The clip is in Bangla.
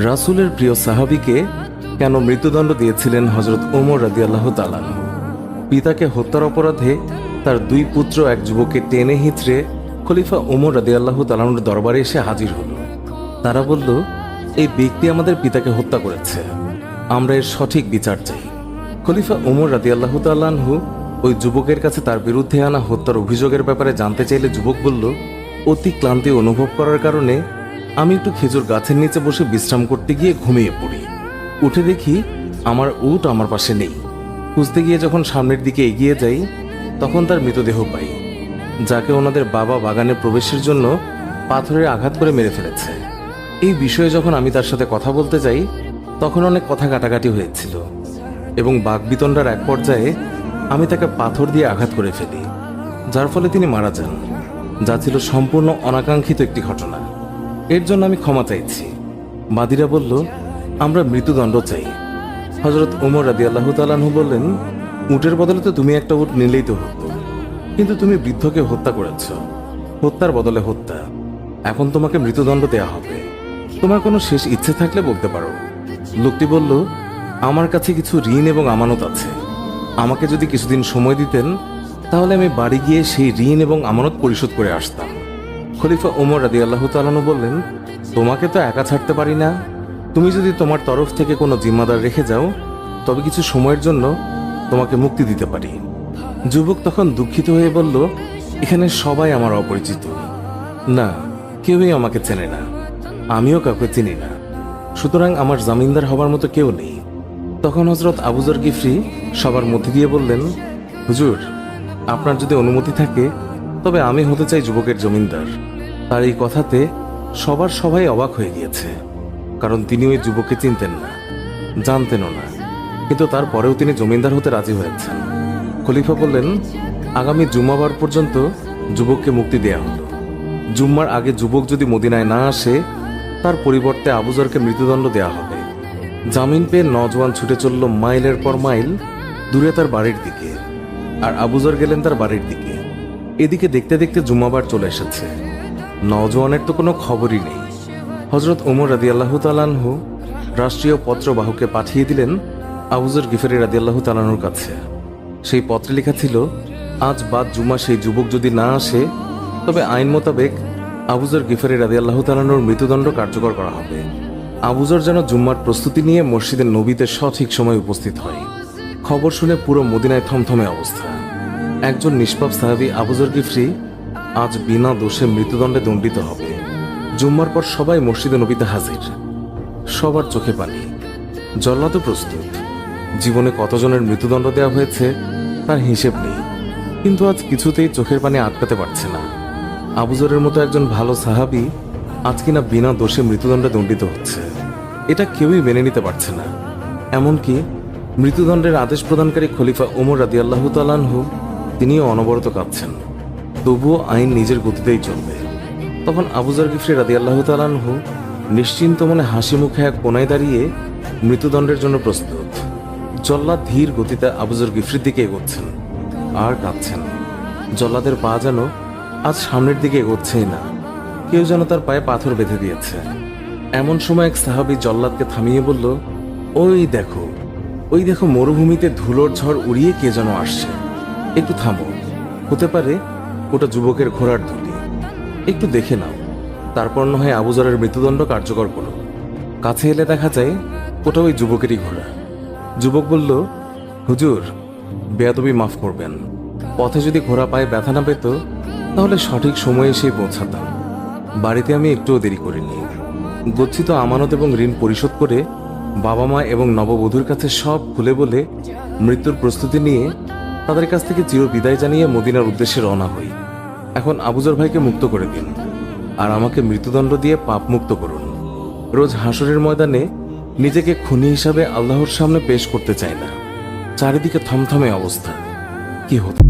রাসূলের প্রিয় সাহাবীকে কেন মৃত্যুদণ্ড দিয়েছিলেন হযরত ওমর রাদিয়াল্লাহু তাআলা আনহু? পিতাকে হত্যার অপরাধে তার দুই পুত্র এক যুবককে টেনে হিঁচড়ে খলিফা ওমর রাদিয়াল্লাহু তাআলা আনহুর দরবারে এসে হাজির হল। তারা বলল, এই ব্যক্তি আমাদের পিতাকে হত্যা করেছে, আমরা এর সঠিক বিচার চাই। খলিফা ওমর রাদিয়াল্লাহু তাআলা আনহু ওই যুবকের কাছে তার বিরুদ্ধে আনা হত্যার অভিযোগের ব্যাপারে জানতে চাইলে যুবক বলল, অতি ক্লান্তি অনুভব করার কারণে আমি একটু খেজুর গাছের নিচে বসে বিশ্রাম করতে গিয়ে ঘুমিয়ে পড়ি। উঠে দেখি আমার উট আমার পাশে নেই। খুঁজতে গিয়ে যখন সামনের দিকে এগিয়ে যাই তখন তার মৃতদেহ পাই, যাকে ওনাদের বাবা বাগানে প্রবেশের জন্য পাথরের আঘাত করে মেরে ফেলেছে। এই বিষয়ে যখন আমি তার সাথে কথা বলতে যাই তখন অনেক কথা কাটাকাটি হয়েছিল এবং বাকবিতণ্ডার এক পর্যায়ে আমি তাকে পাথর দিয়ে আঘাত করে ফেলি, যার ফলে তিনি মারা যান, যা ছিল সম্পূর্ণ অনাকাঙ্ক্ষিত একটি ঘটনা। এর জন্য আমি ক্ষমা চাইছি। বাদীরা বলল, আমরা মৃত্যুদণ্ড চাই। হযরত ওমর রাদিয়াল্লাহু তাআলা আনহু বললেন, উটের বদলে তো তুমি একটা উট নিলেই তো হতো, কিন্তু তুমি বৃদ্ধকে হত্যা করেছ, হত্যার বদলে হত্যা। এখন তোমাকে মৃত্যুদণ্ড দেয়া হবে। তোমার কোনো শেষ ইচ্ছে থাকলে বলতে পারো। লোকটি বলল, আমার কাছে কিছু ঋণ এবং আমানত আছে। আমাকে যদি কিছুদিন সময় দিতেন তাহলে আমি বাড়ি গিয়ে সেই ঋণ এবং আমানত পরিশোধ করে আসতাম। খলিফা ওমর রাদিয়াল্লাহু তাআলা আনহু বললেন, তোমাকে তো একা ছাড়তে পারি না। তুমি যদি তোমার তরফ থেকে কোনো জিম্মাদার রেখে যাও তবে কিছু সময়ের জন্য তোমাকে মুক্তি দিতে পারি। যুবক তখন দুঃখিত হয়ে বলল, এখানে সবাই আমার অপরিচিত, না কেউই আমাকে চেনে না, আমিও কাউকে চিনি না, সুতরাং আমার জামিনদার হবার মতো কেউ নেই। তখন হযরত আবু যর গিফরি সবার মধ্যে দিয়ে বললেন, হুজুর, আপনার যদি অনুমতি থাকে তবে আমি হতে চাই যুবকের জমিনদার। তার এই কথাতে সবাই অবাক হয়ে গিয়েছে, কারণ তিনি ওই যুবককে চিনতেন না, জানতেনও না, কিন্তু তারপরেও তিনি জমিনদার হতে রাজি হয়েছেন। খলিফা বললেন, আগামী জুম্মাবার পর্যন্ত যুবককে মুক্তি দেয়া হলো। জুম্মার আগে যুবক যদি মদিনায় না আসে তার পরিবর্তে আবু যরকে মৃত্যুদণ্ড দেয়া হবে। জামিন পেয়ে নওজোয়ান ছুটে চলল মাইলের পর মাইল দূরে তার বাড়ির দিকে, আর আবু যর গেলেন তার বাড়ির দিকে। এদিকে দেখতে দেখতে জুম্মাবার চলে এসেছে। নওজোয়ানের তো কোনো খবরই নেই। হযরত ওমর রাদিয়াল্লাহু তাআলা আনহু রাষ্ট্রীয় পত্রবাহকে পাঠিয়ে দিলেন আবু যর গিফরি রাদিয়াল্লাহু তাআলা আনহুর কাছে। সেই পত্রে লেখা ছিল, আজ বাদ জুমা সেই যুবক যদি না আসে তবে আইন মোতাবেক আবু যর গিফরি রাদিয়াল্লাহু তাআলা আনহুর মৃত্যুদণ্ড কার্যকর করা হবে। আবু যর যেন জুম্মার প্রস্তুতি নিয়ে মসজিদে নবীতে সঠিক সময় উপস্থিত হয়। খবর শুনে পুরো মদিনায় থমথমে অবস্থা। একজন নিষ্পাপ সাহাবী আবু যর গিফরি আজ বিনা দোষে মৃত্যুদণ্ডে দণ্ডিত হবে। জুম্মার পর সবাই মসজিদে নবীতে হাজির, সবার চোখে পানি। জল্লাদও প্রস্তুত। জীবনে কতজনের মৃত্যুদণ্ড দেওয়া হয়েছে তার হিসেব নেই, কিন্তু আজ কিছুতেই চোখের পানি আটকাতে পারছে না। আবু যরের মতো একজন ভালো সাহাবী আজ কিনা বিনা দোষে মৃত্যুদণ্ডে দণ্ডিত হচ্ছে, এটা কেউই মেনে নিতে পারছে না। এমনকি মৃত্যুদণ্ডের আদেশ প্রদানকারী খলিফা ওমর রাদিয়াল্লাহু তাআলা আনহু তিনিও অনবরত কাঁদছেন, তবুও আইন নিজের গতিতেই চলবে। তখন আবু যর গিফরি রাদিয়াল্লাহু তাআলা আনহু নিশ্চিন্ত মনে হাসি মুখে এক কোনায় দাঁড়িয়ে মৃত্যুদণ্ডের জন্য প্রস্তুত। জল্লাদ ধীর গতিতে আবু যর গিফরির দিকে এগোচ্ছেন আর কাঁদছেন। জল্লাদের পা যেন আজ সামনের দিকে এগোচ্ছেই না, কেউ যেন তার পায়ে পাথর বেঁধে দিয়েছে। এমন সময় এক সাহাবী জল্লাদকে থামিয়ে বলল, ওই দেখো মরুভূমিতে ধুলোর ঝড় উড়িয়ে কে যেন আসছে, একটু থামো, হতে পারে ওটা যুবকের ঘোড়ার ধুলি, একটু দেখে নাও, তারপর না হয় আবু যরের মৃত্যুদণ্ড কার্যকর করো। কাছে এলে দেখা যায় ওটা ওই যুবকেরই ঘোড়া। যুবক বলল, হুজুর, বেয়াদবি মাফ করবেন, পথে যদি ঘোড়া পায়ে ব্যথা না পেত তাহলে সঠিক সময়ে এসে পৌঁছাতাম। বাড়িতে আমি একটুও দেরি করিনি। গচ্ছিত আমানত এবং ঋণ পরিশোধ করে বাবা মা এবং নববধূর কাছে সব খুলে বলে মৃত্যুর প্রস্তুতি নিয়ে তাদের কাছ থেকে চির বিদায় জানিয়ে মদিনার উদ্দেশ্যে রওনা হই। এখন আবু যর ভাইকে মুক্ত করে দিন আর আমাকে মৃত্যুদণ্ড দিয়ে পাপ মুক্ত করুন। রোজ হাসরের ময়দানে নিজেকে খুনি হিসাবে আল্লাহর সামনে পেশ করতে চাই না। চারিদিকে থমথমে অবস্থা, কি হতো।